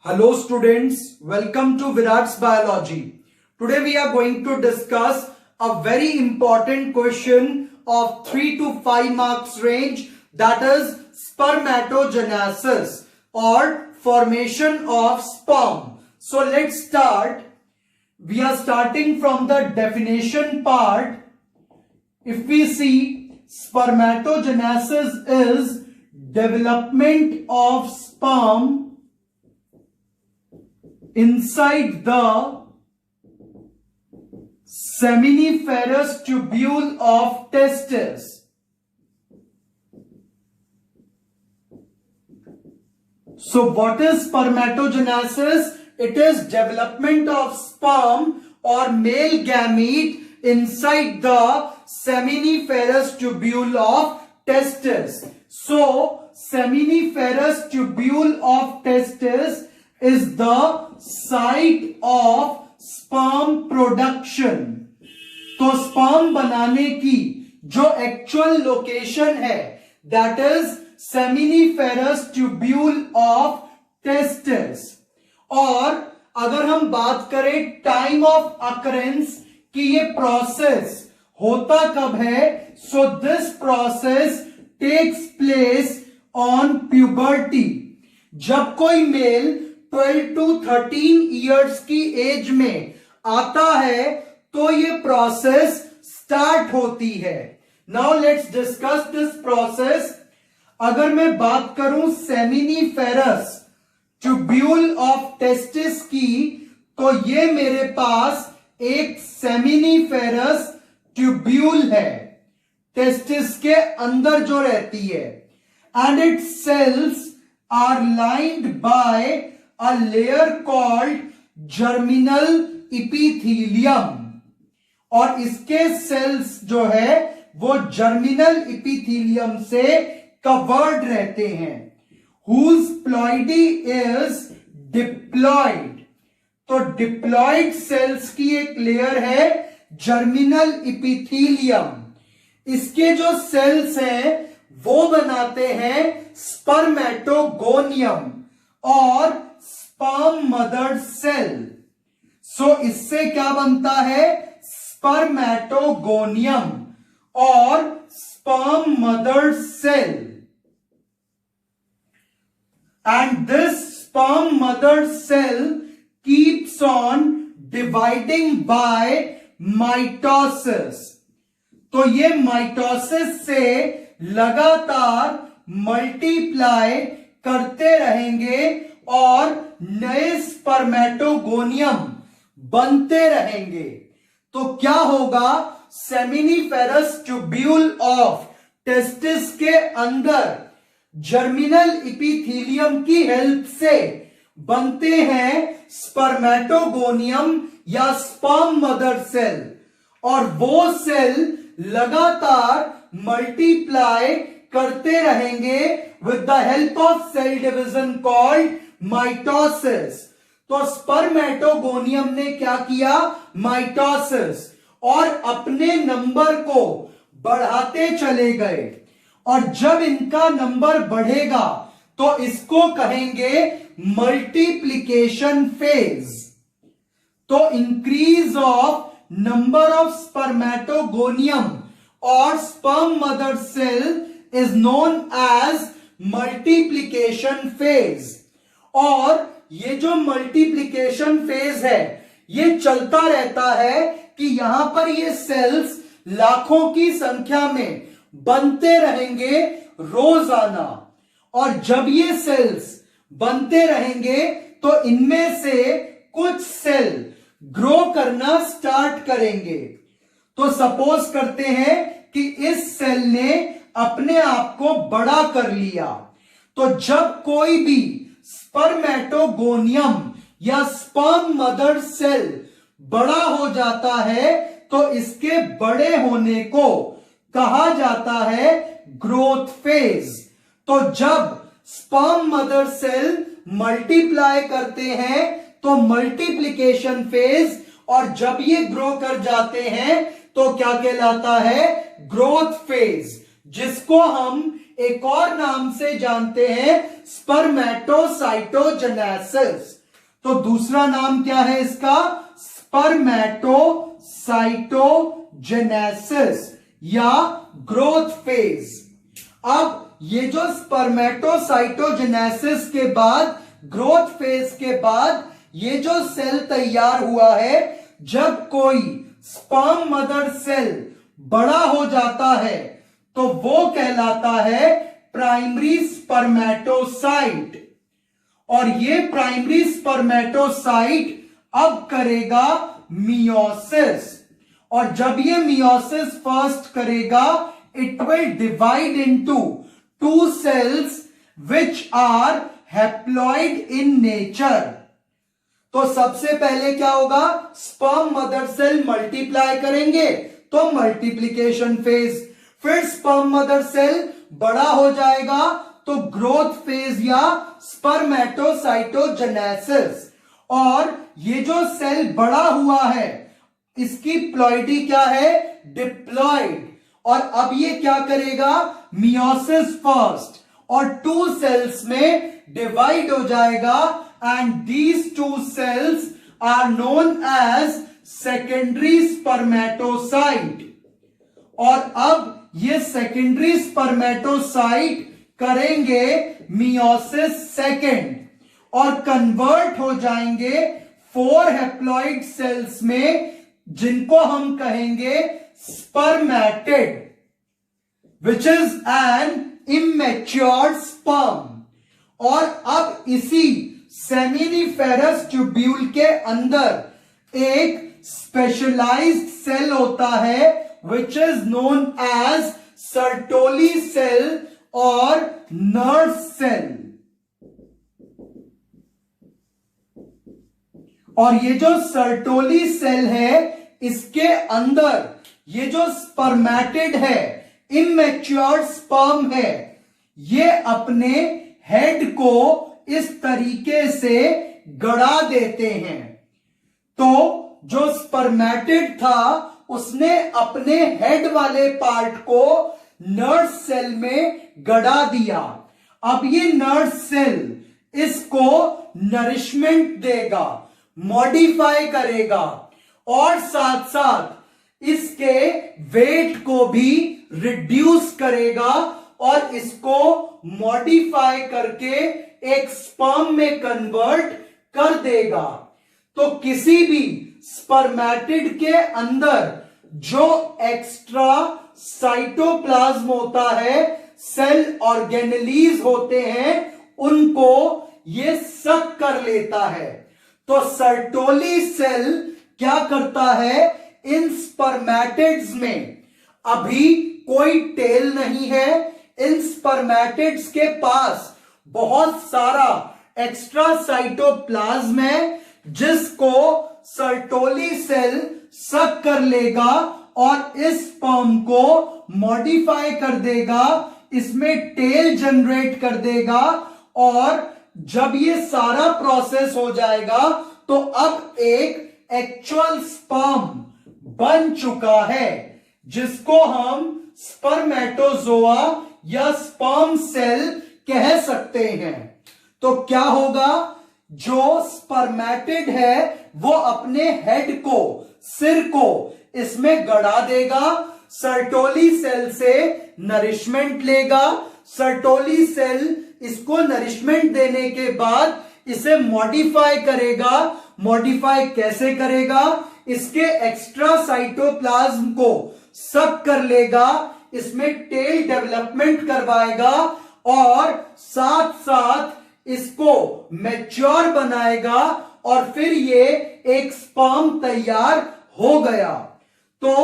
Hello students, welcome to Virat's Biology. Today we are going to discuss a very important question of 3 to 5 marks range, that is spermatogenesis or formation of sperm. So let's start. We are starting from the definition part. If we see, spermatogenesis is development of sperm inside the seminiferous tubule of testis. So what is spermatogenesis? It is development of sperm or male gamete inside the seminiferous tubule of testis. So seminiferous tubule of testis is the site of sperm production. तो sperm बनाने की जो actual location है, that is seminiferous tubule of testis. और अगर हम बात करें टाइम ऑफ अकरेंस कि ये प्रोसेस होता कब है, so this process takes place on puberty. जब कोई मेल 12 to 13 इयर्स की एज में आता है तो ये प्रोसेस स्टार्ट होती है. Now let's discuss this process. अगर मैं बात करूं सेमिनिफेरस ट्यूब्यूल ऑफ टेस्टिस की, तो ये मेरे पास एक सेमिनिफेरस ट्यूब्यूल है टेस्टिस के अंदर जो रहती है, and its cells are lined by a layer called germinal epithelium. और इसके सेल्स जो है वो जर्मिनल इपीथीलियम से कवर्ड रहते हैं. whose ploidy is diploid. तो डिप्लॉइड सेल्स की एक लेयर है जर्मिनल इपीथीलियम. इसके जो सेल्स हैं वो बनाते हैं स्पर्मेटोगोनियम और स्पर्म मदर सेल. सो इससे क्या बनता है? स्पर्मेटोगोनियम और sperm mother cell. And this sperm mother cell keeps on dividing by mitosis. तो ये माइटोसिस से लगातार मल्टीप्लाई करते रहेंगे और नए स्पर्मेटोगोनियम बनते रहेंगे. तो क्या होगा? सेमिनिफेरस ट्यूब्यूल ऑफ टेस्टिस के अंदर जर्मिनल इपीथीलियम की हेल्प से बनते हैं स्पर्मेटोगोनियम या स्पर्म मदर सेल, और वो सेल लगातार मल्टीप्लाई करते रहेंगे with the help of cell division called mitosis. तो स्पर्मेटोगोनियम ने क्या किया? माइटोसिस, और अपने नंबर को बढ़ाते चले गए. और जब इनका नंबर बढ़ेगा तो इसको कहेंगे मल्टीप्लिकेशन फेज. तो increase of number of spermatogonium और sperm mother cell is known as multiplication phase. और ये जो मल्टीप्लिकेशन फेज है ये चलता रहता है कि यहां पर ये सेल्स लाखों की संख्या में बनते रहेंगे रोजाना. और जब ये सेल्स बनते रहेंगे तो इनमें से कुछ सेल ग्रो करना स्टार्ट करेंगे. तो सपोज करते हैं कि इस सेल ने अपने आप को बड़ा कर लिया. तो जब कोई भी स्पर्मेटोगोनियम या स्पर्म मदर सेल बड़ा हो जाता है तो इसके बड़े होने को कहा जाता है ग्रोथ फेज. तो जब स्पर्म मदर सेल मल्टीप्लाई करते हैं तो मल्टीप्लिकेशन फेज, और जब ये ग्रो कर जाते हैं तो क्या कहलाता है? ग्रोथ फेज, जिसको हम एक और नाम से जानते हैं, स्पर्मेटोसाइटोजेनेसिस। तो दूसरा नाम क्या है इसका? स्पर्मेटोसाइटोजेनेसिस या ग्रोथ फेज। अब ये जो स्पर्मेटोसाइटोजेनेसिस के बाद, ग्रोथ फेज के बाद ये जो सेल तैयार हुआ है, जब कोई स्पर्म मदर सेल बड़ा हो जाता है तो वो कहलाता है प्राइमरी स्पर्मेटोसाइट। और ये प्राइमरी स्पर्मेटोसाइट अब करेगा मियोसिस, और जब ये मियोसिस फर्स्ट करेगा, it will divide into two cells which are haploid in nature. तो सबसे पहले क्या होगा? स्पर्म मदर सेल मल्टीप्लाई करेंगे तो मल्टीप्लिकेशन फेज, फिर स्पर्म मदर सेल बड़ा हो जाएगा तो ग्रोथ फेज या स्पर्मेटोसाइटोजेनेसिस। और ये जो सेल बड़ा हुआ है इसकी प्लॉइडी क्या है? डिप्लॉइड। और अब ये क्या करेगा? मियोसिस फर्स्ट, और टू सेल्स में डिवाइड हो जाएगा, and these two cells are known as secondary spermatocyte. और अब ये सेकेंडरी स्पर्मेटोसाइट करेंगे मियोसिस सेकेंड और कन्वर्ट हो जाएंगे 4 हैप्लॉइड सेल्स में, जिनको हम कहेंगे spermatid, which is an immature sperm. और अब इसी सेमिनिफेरस ट्यूब्यूल के अंदर एक स्पेशलाइज्ड सेल होता है, which is known as Sertoli cell और नर्व सेल। और ये जो सर्टोली सेल है, इसके अंदर ये जो स्पर्मेटिड है, इमेच्योर स्पर्म है, ये अपने हेड को इस तरीके से गड़ा देते हैं। तो जो स्पर्मेटिड था उसने अपने हेड वाले पार्ट को नर्व सेल में गड़ा दिया। अब ये नर्व सेल इसको नरिशमेंट देगा, मॉडिफाई करेगा, और साथ साथ इसके वेट को भी रिड्यूस करेगा और इसको मॉडिफाई करके एक स्पर्म में कन्वर्ट कर देगा। तो किसी भी स्पर्मेटिड के अंदर जो एक्स्ट्रा साइटोप्लाज्म होता है, सेल ऑर्गेनेलीज होते हैं, उनको ये सक कर लेता है। तो सर्टोली सेल क्या करता है? इन स्पर्मेटिड्स में अभी कोई टेल नहीं है, इन स्पर्मेटिड्स के पास बहुत सारा एक्स्ट्रा साइटोप्लाज्म है, जिसको सर्टोली सेल सक कर लेगा और इस स्पर्म को मॉडिफाई कर देगा, इसमें टेल जनरेट कर देगा। और जब ये सारा प्रोसेस हो जाएगा तो अब एक एक्चुअल स्पर्म बन चुका है, जिसको हम स्पर्मेटोजोआ या स्पर्म सेल कह सकते हैं। तो क्या होगा? जो स्पर्मेटिड है वो अपने हेड को, सिर को इसमें गड़ा देगा, सर्टोली सेल से नरिशमेंट लेगा, सर्टोली सेल इसको नरिशमेंट देने के बाद इसे मॉडिफाई करेगा। मॉडिफाई कैसे करेगा? इसके एक्स्ट्रा साइटोप्लाज्म को सक कर लेगा, इसमें टेल डेवलपमेंट करवाएगा और साथ साथ इसको मैच्योर बनाएगा, और फिर ये एक स्पर्म तैयार हो गया। तो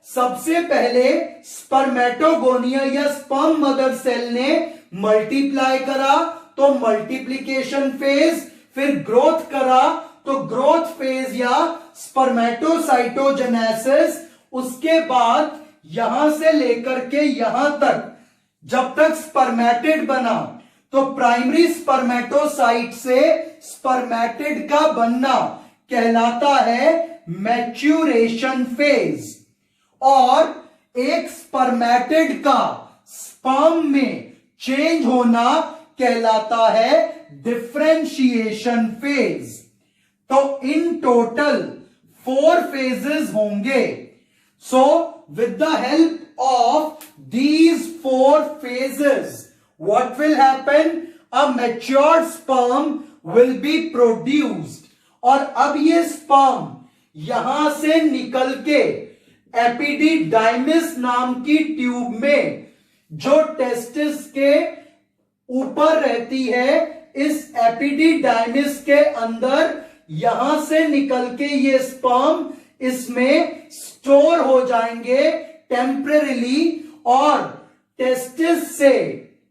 सबसे पहले स्पर्मेटोगोनिया या स्पर्म मदर सेल ने मल्टीप्लाई करा तो मल्टीप्लिकेशन फेज, फिर ग्रोथ करा तो ग्रोथ फेज या स्पर्मेटोसाइटोजेनेसिस, उसके बाद यहां से लेकर के यहां तक जब तक स्पर्मेटिड बना तो प्राइमरी स्पर्मेटोसाइट से स्पर्मेटिड का बनना कहलाता है मैच्यूरेशन फेज। और एक स्पर्मेटिड का स्पर्म में चेंज होना कहलाता है डिफरेंशिएशन फेज। तो इन टोटल 4 फेजेस होंगे। So with the help of these 4 phases, what will happen? A matured sperm will be produced। और अब ये स्पर्म यहां से निकल के एपिडिडाइमिस नाम की ट्यूब में, जो टेस्टिस के ऊपर रहती है, इस एपिडिडाइमिस के अंदर यहां से निकल के ये स्पर्म इसमें स्टोर हो जाएंगे टेम्परेली। और टेस्टिस से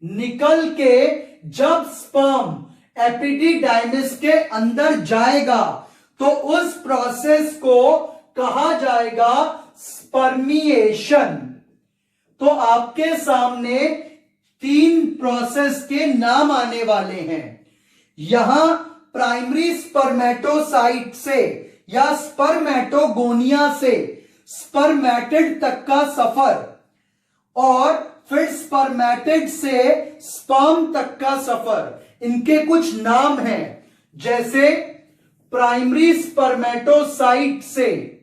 निकल के जब स्पर्म एपिडिडाइमिस के अंदर जाएगा तो उस प्रोसेस को कहा जाएगा स्पर्मिएशन। तो आपके सामने 3 प्रोसेस के नाम आने वाले हैं। यहां प्राइमरी स्पर्मेटोसाइट से या स्पर्मेटोगोनिया से स्पर्मेटिड तक का सफर, और फिर स्पर्मेटिड से स्पर्म तक का सफर, इनके कुछ नाम हैं। जैसे प्राइमरी स्पर्मेटोसाइट से,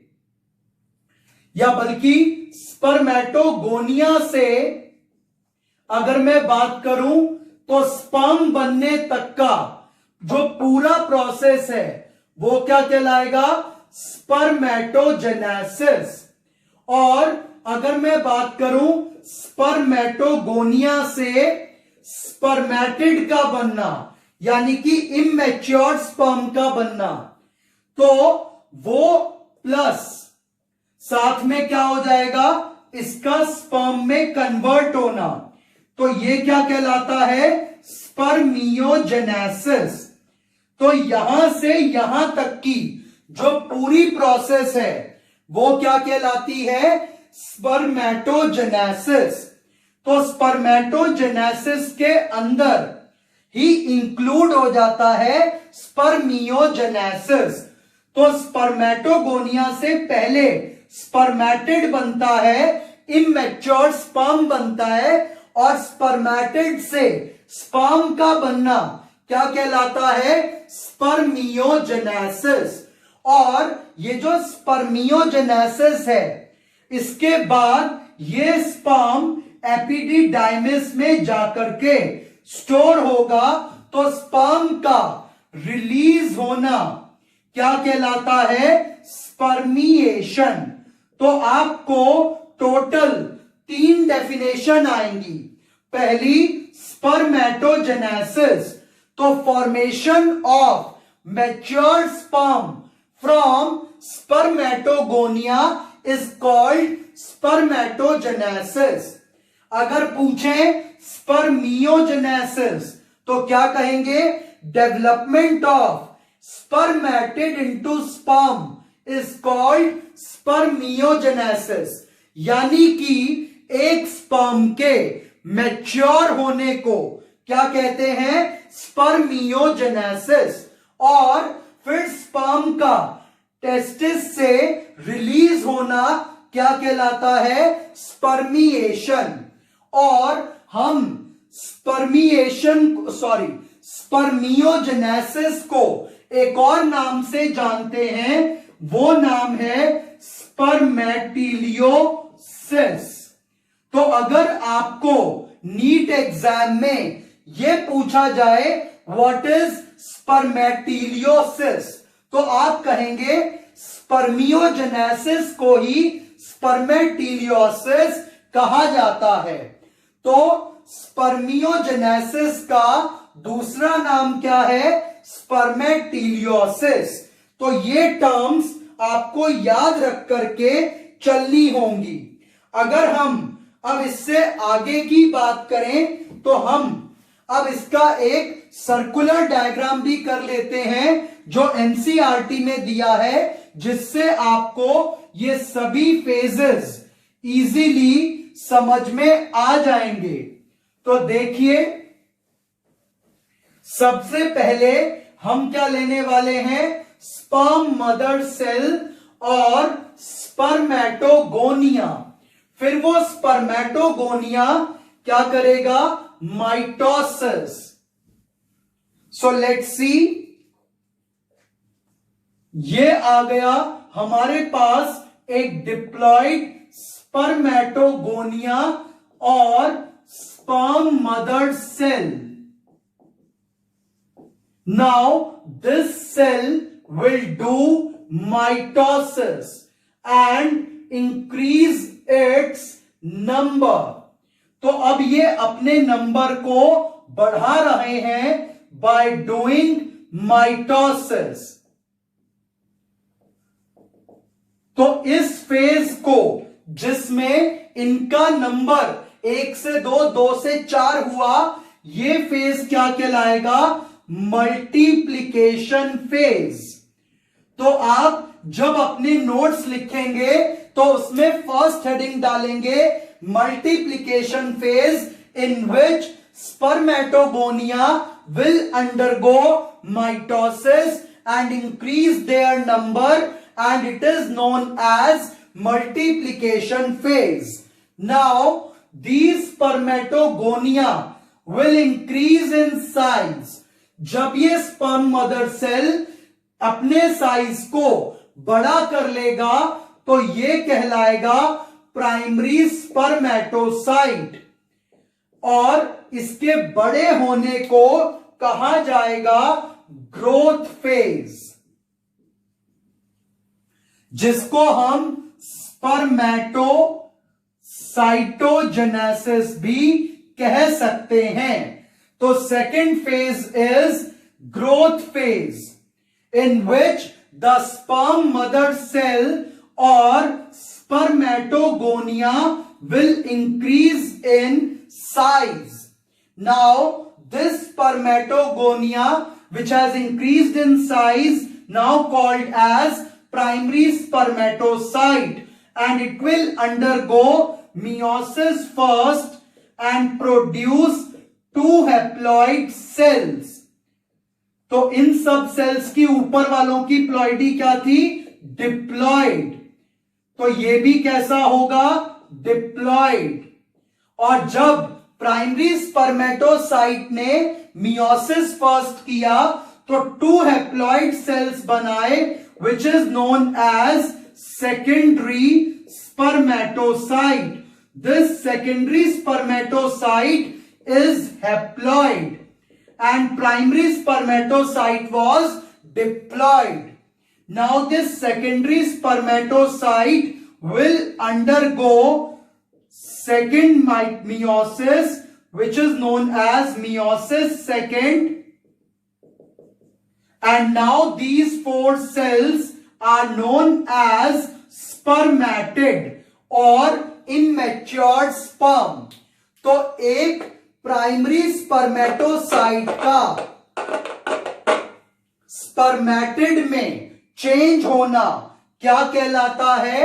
या बल्कि स्पर्मेटोगोनिया से अगर मैं बात करूं तो स्पर्म बनने तक का जो पूरा प्रोसेस है वो क्या कहलाएगा? स्पर्मेटोजेनेसिस। और अगर मैं बात करूं स्पर्मेटोगोनिया से स्पर्मेटिड का बनना, यानी कि इमैच्योर स्पर्म का बनना, तो वो प्लस साथ में क्या हो जाएगा? इसका स्पर्म में कन्वर्ट होना, तो ये क्या कहलाता है? स्पर्मियोजेनेसिस। तो यहां से यहां तक की जो पूरी प्रोसेस है वो क्या कहलाती है? स्पर्मेटोजेनेसिस। तो स्पर्मेटोजेनेसिस के अंदर ही इंक्लूड हो जाता है स्पर्मियोजेनेसिस। तो स्पर्मेटोगोनिया से पहले स्पर्मेटिड बनता है, इमैच्योर स्पर्म बनता है, और स्पर्मेटिड से स्पर्म का बनना क्या कहलाता है? स्पर्मियोजेनेसिस। और ये जो स्पर्मियोजेनेसिस है, इसके बाद ये स्पर्म एपिडिडाइमिस में जाकर के स्टोर होगा, तो स्पर्म का रिलीज होना क्या कहलाता है? स्पर्मिएशन। तो आपको टोटल 3 डेफिनेशन आएंगी। पहली स्पर्मेटोजेनेसिस, तो formation of mature sperm from spermatogonia is called spermatogenesis. अगर पूछें स्पर्मियोजेनेसिस तो क्या कहेंगे? Development of spermatid into sperm is called spermiogenesis. यानी कि एक स्पर्म के मैच्योर होने को क्या कहते हैं? स्पर्मियोजेनेसिस। और फिर स्पर्म का टेस्टिस से रिलीज होना क्या कहलाता है? स्पर्मिएशन। और हम स्पर्मियोजेनेसिस को एक और नाम से जानते हैं, वो नाम है स्पर्मेटिलियोसिस। तो अगर आपको नीट एग्जाम में यह पूछा जाए व्हाट इज स्पर्मेटिलियोसिस, तो आप कहेंगे स्पर्मियोजेनेसिस को ही स्पर्मेटिलियोसिस कहा जाता है। तो स्पर्मियोजेनेसिस का दूसरा नाम क्या है? स्पर्मेटिलियोसिस। तो ये टर्म्स आपको याद रख करके चलनी होंगी। अगर हम अब इससे आगे की बात करें तो हम अब इसका एक सर्कुलर डायग्राम भी कर लेते हैं जो एनसीईआरटी में दिया है, जिससे आपको ये सभी फेजेस इजीली समझ में आ जाएंगे। तो देखिए, सबसे पहले हम क्या लेने वाले हैं? स्पर्म मदर सेल और स्पर्मेटोगोनिया। फिर वो स्पर्मेटोगोनिया क्या करेगा? माइटोसिस. So let's see. ये आ गया हमारे पास एक डिप्लॉइड स्पर्मेटोगोनिया और sperm mother cell. Now this cell will do mitosis and increase its number. तो अब ये अपने नंबर को बढ़ा रहे हैं by doing mitosis. तो इस फेज को जिसमें इनका नंबर 1 से 2, 2 से 4 हुआ, ये फेज क्या कहलाएगा? Multiplication phase. तो आप जब अपने नोट्स लिखेंगे तो उसमें फर्स्ट हेडिंग डालेंगे multiplication phase in which spermatogonia will undergo mitosis and increase their number and it is known as multiplication phase. Now these spermatogonia will increase in size. जब ये sperm mother cell अपने size को बड़ा कर लेगा तो ये कहलाएगा प्राइमरी स्पर्मेटोसाइट और इसके बड़े होने को कहा जाएगा ग्रोथ फेज, जिसको हम स्पर्मेटोसाइटोजेनेसिस भी कह सकते हैं. तो second phase is growth phase in which the sperm mother cell और spermatogonia will increase in size. Now this spermatogonia which has increased in size now called as primary spermatocyte, and it will undergo meiosis first and produce 2 haploid cells. तो इन सब sales की ऊपर वालों की ploidy क्या थी? Diploid. तो ये भी कैसा होगा? डिप्लॉइड. और जब प्राइमरी स्पर्मेटोसाइट ने मियोसिस फर्स्ट किया तो 2 हैप्लॉइड सेल्स बनाए which is known as secondary spermatocyte. This secondary spermatocyte is haploid and primary spermatocyte was diploid. Now this secondary spermatocyte will undergo second meiosis which is known as meiosis second. And now these 4 cells are known as spermatid or immature sperm. तो एक primary spermatocyte का spermatid में change होना क्या कहलाता है?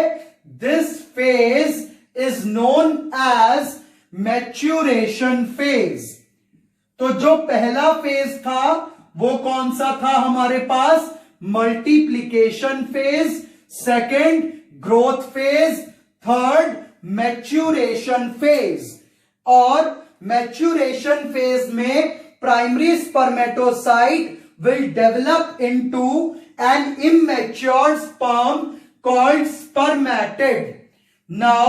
This phase is known as maturation phase. तो जो पहला फेज था वो कौन सा था हमारे पास? Multiplication phase. Second growth phase. Third maturation phase. और मैच्योरेशन फेज में primary spermatocyte will develop into an immature sperm called spermatid. Now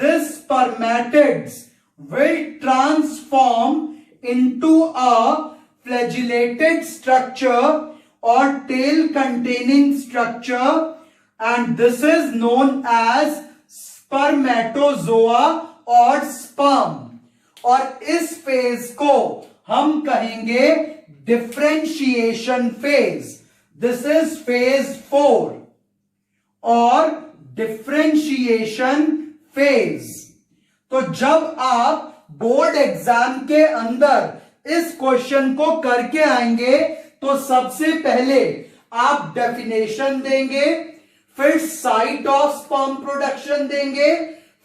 this spermatids will transform into a flagellated structure or tail containing structure, and this is known as spermatozoa or sperm. और इस phase को हम कहेंगे differentiation phase. This is phase 4 और differentiation phase. तो जब आप board exam के अंदर इस क्वेश्चन को करके आएंगे तो सबसे पहले आप डेफिनेशन देंगे, फिर साइट ऑफ स्पर्म प्रोडक्शन देंगे,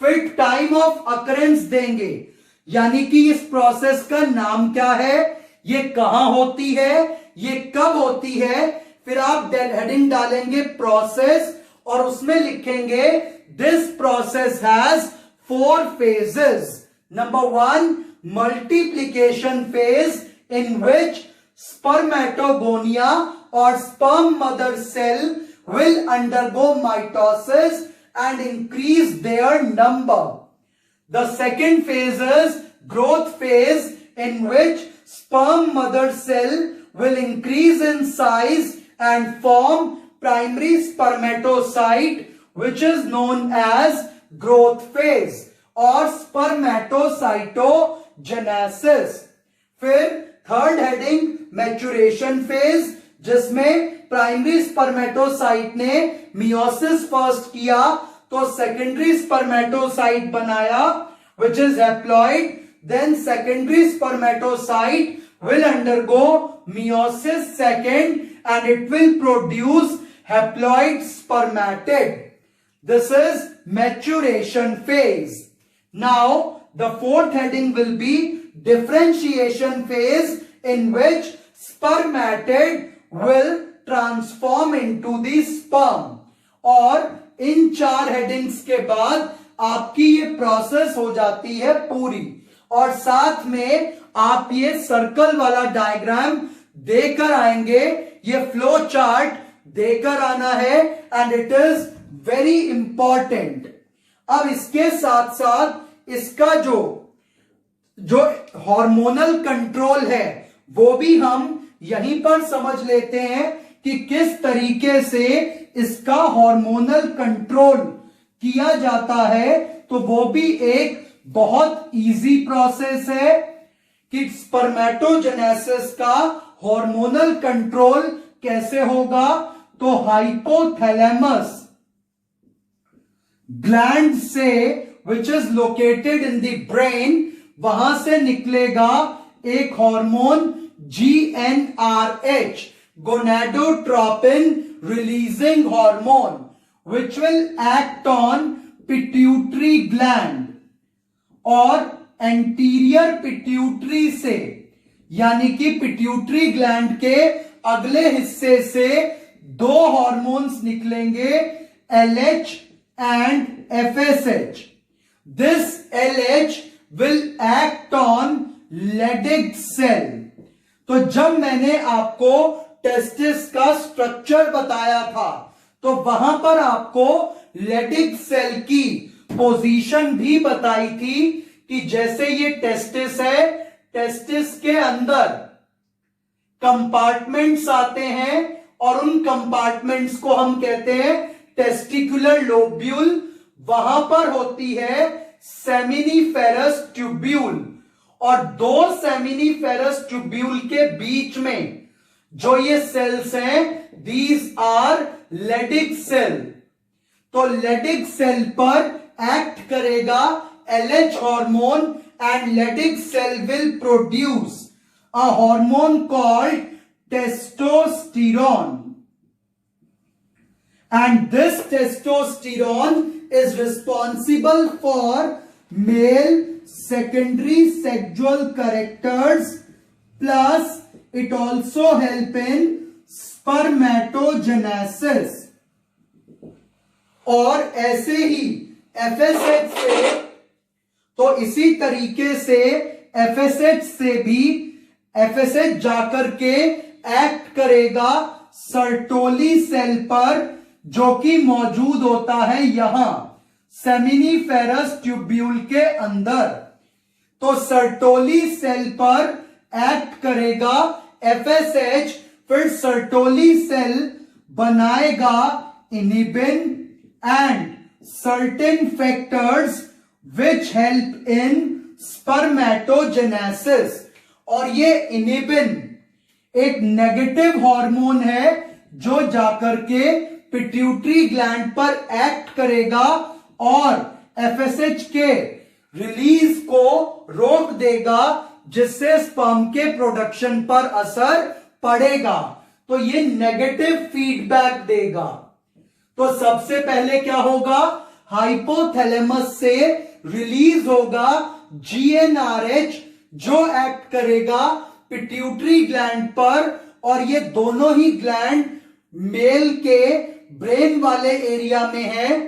फिर टाइम ऑफ अकरेंस देंगे. यानी कि इस प्रोसेस का नाम क्या है, ये कहां होती है, ये कब होती है. फिर आप हेडिंग डालेंगे प्रोसेस और उसमें लिखेंगे this process has 4 phases. Number 1 multiplication phase in which spermatogonia or sperm mother cell will undergo mitosis and increase their number. The second phase is growth phase in which sperm mother cell will increase in size and form primary spermatocyte, which is known as growth phase or spermatocytogenesis. फिर third heading maturation phase, जिसमें primary spermatocyte ने meiosis first किया तो secondary spermatocyte बनाया which is haploid. Then secondary spermatocyte will undergo meiosis second and it will produce haploid spermatid. This is maturation phase. Now the fourth heading will be differentiation phase in which spermatid will transform into the sperm. और इन 4 headings के बाद आपकी ये process हो जाती है पूरी, और साथ में आप ये सर्कल वाला डायग्राम देकर आएंगे, ये फ्लो चार्ट देकर आना है and it is very important. अब इसके साथ साथ इसका जो हार्मोनल कंट्रोल है वो भी हम यहीं पर समझ लेते हैं कि किस तरीके से इसका हार्मोनल कंट्रोल किया जाता है. तो वो भी एक बहुत इजी प्रोसेस है कि स्पर्मेटोजेनेसिस का हार्मोनल कंट्रोल कैसे होगा. तो हाइपोथैलेमस ग्लैंड से which is located in the brain, वहां से निकलेगा एक hormone GnRH, gonadotropin releasing hormone, which will act on pituitary gland और एंटीरियर पिट्यूटरी से, यानी कि पिट्यूटरी ग्लैंड के अगले हिस्से से 2 हार्मोन्स निकलेंगे, LH and FSH. This LH will act on Leydig cell. तो जब मैंने आपको टेस्टिस का स्ट्रक्चर बताया था तो वहां पर आपको Leydig सेल की पोजीशन भी बताई थी कि जैसे ये टेस्टिस है, टेस्टिस के अंदर कंपार्टमेंट्स आते हैं और उन कंपार्टमेंट्स को हम कहते हैं टेस्टिकुलर लोब्यूल. वहां पर होती है सेमिनिफेरस ट्यूब्यूल और 2 सेमिनिफेरस ट्यूब्यूल के बीच में जो ये सेल्स हैं, दीज आर Leydig सेल. तो Leydig सेल पर एक्ट करेगा LH hormone and Leydig cell will produce a hormone called testosterone. And this testosterone is responsible for male secondary sexual characters, plus it also help in spermatogenesis. और ऐसे ही FSH से, तो इसी तरीके से FSH से भी FSH जाकर के एक्ट करेगा सर्टोली सेल पर, जो कि मौजूद होता है यहां सेमिनिफेरस ट्यूब्यूल के अंदर. तो सर्टोली सेल पर एक्ट करेगा FSH, फिर सर्टोली सेल बनाएगा inhibin and certain factors which help in spermatogenesis. और ये इनिबिन एक नेगेटिव हार्मोन है जो जाकर के पिट्यूटरी ग्लैंड पर एक्ट करेगा और FSH के रिलीज को रोक देगा, जिससे स्पर्म के प्रोडक्शन पर असर पड़ेगा. तो ये नेगेटिव फीडबैक देगा. तो सबसे पहले क्या होगा, हाइपोथैलेमस से रिलीज होगा GnRH जो एक्ट करेगा पिट्यूटरी ग्लैंड पर, और ये दोनों ही ग्लैंड मेल के ब्रेन वाले एरिया में है.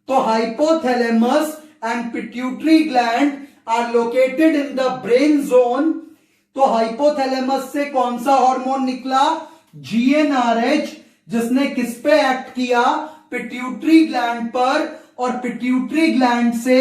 तो hypothalamus and pituitary gland are located in the brain zone. तो हाइपोथैलेमस से कौन सा हार्मोन निकला? GnRH, जिसने किस पे एक्ट किया? पिट्यूटरी ग्लैंड पर, और पिट्यूटरी ग्लैंड से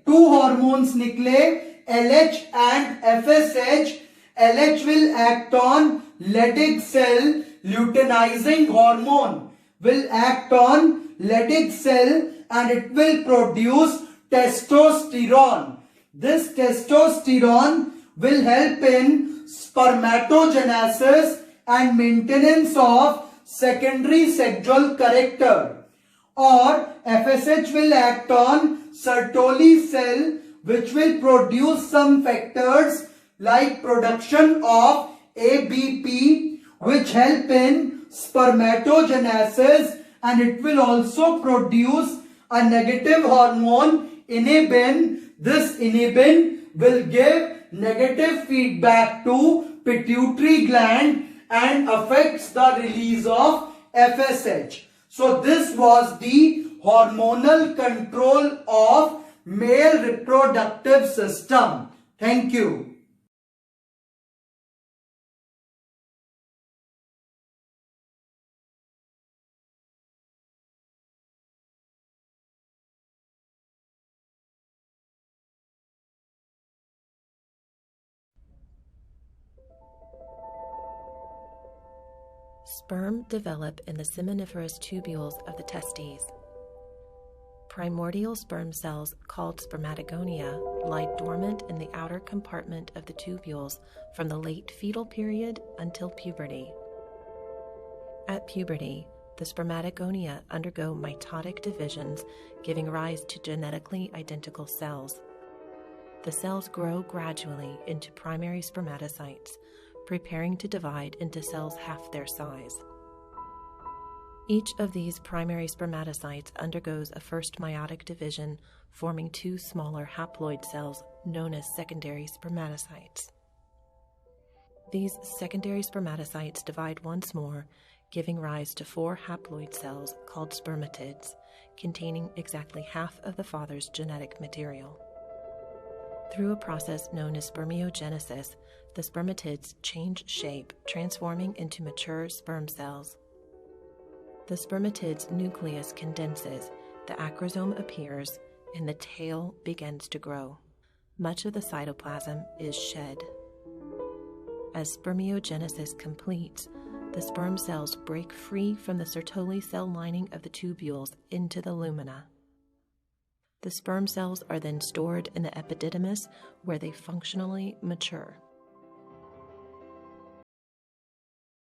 2 हार्मोन्स निकले, LH and FSH. LH will act on Leydig cell, luteinizing hormone will act on Leydig cell and it will produce testosterone. This testosterone will help in spermatogenesis and maintenance of secondary sexual character. Or FSH will act on Sertoli cell, which will produce some factors like production of ABP, which help in spermatogenesis, and it will also produce a negative hormone, inhibin. This inhibin will give negative feedback to pituitary gland and affects the release of FSH. So this was the hormonal control of male reproductive system. Thank you. Sperm develop in the seminiferous tubules of the testes. Primordial sperm cells, called spermatogonia, lie dormant in the outer compartment of the tubules from the late fetal period until puberty. At puberty, the spermatogonia undergo mitotic divisions, giving rise to genetically identical cells. The cells grow gradually into primary spermatocytes, preparing to divide into cells half their size. Each of these primary spermatocytes undergoes a first meiotic division, forming 2 smaller haploid cells known as secondary spermatocytes. These secondary spermatocytes divide once more, giving rise to 4 haploid cells called spermatids, containing exactly half of the father's genetic material. Through a process known as spermiogenesis, the spermatids change shape, transforming into mature sperm cells. The spermatid's nucleus condenses, the acrosome appears, and the tail begins to grow. Much of the cytoplasm is shed. As spermiogenesis completes, the sperm cells break free from the Sertoli cell lining of the tubules into the lumina. The sperm cells are then stored in the epididymis, where they functionally mature.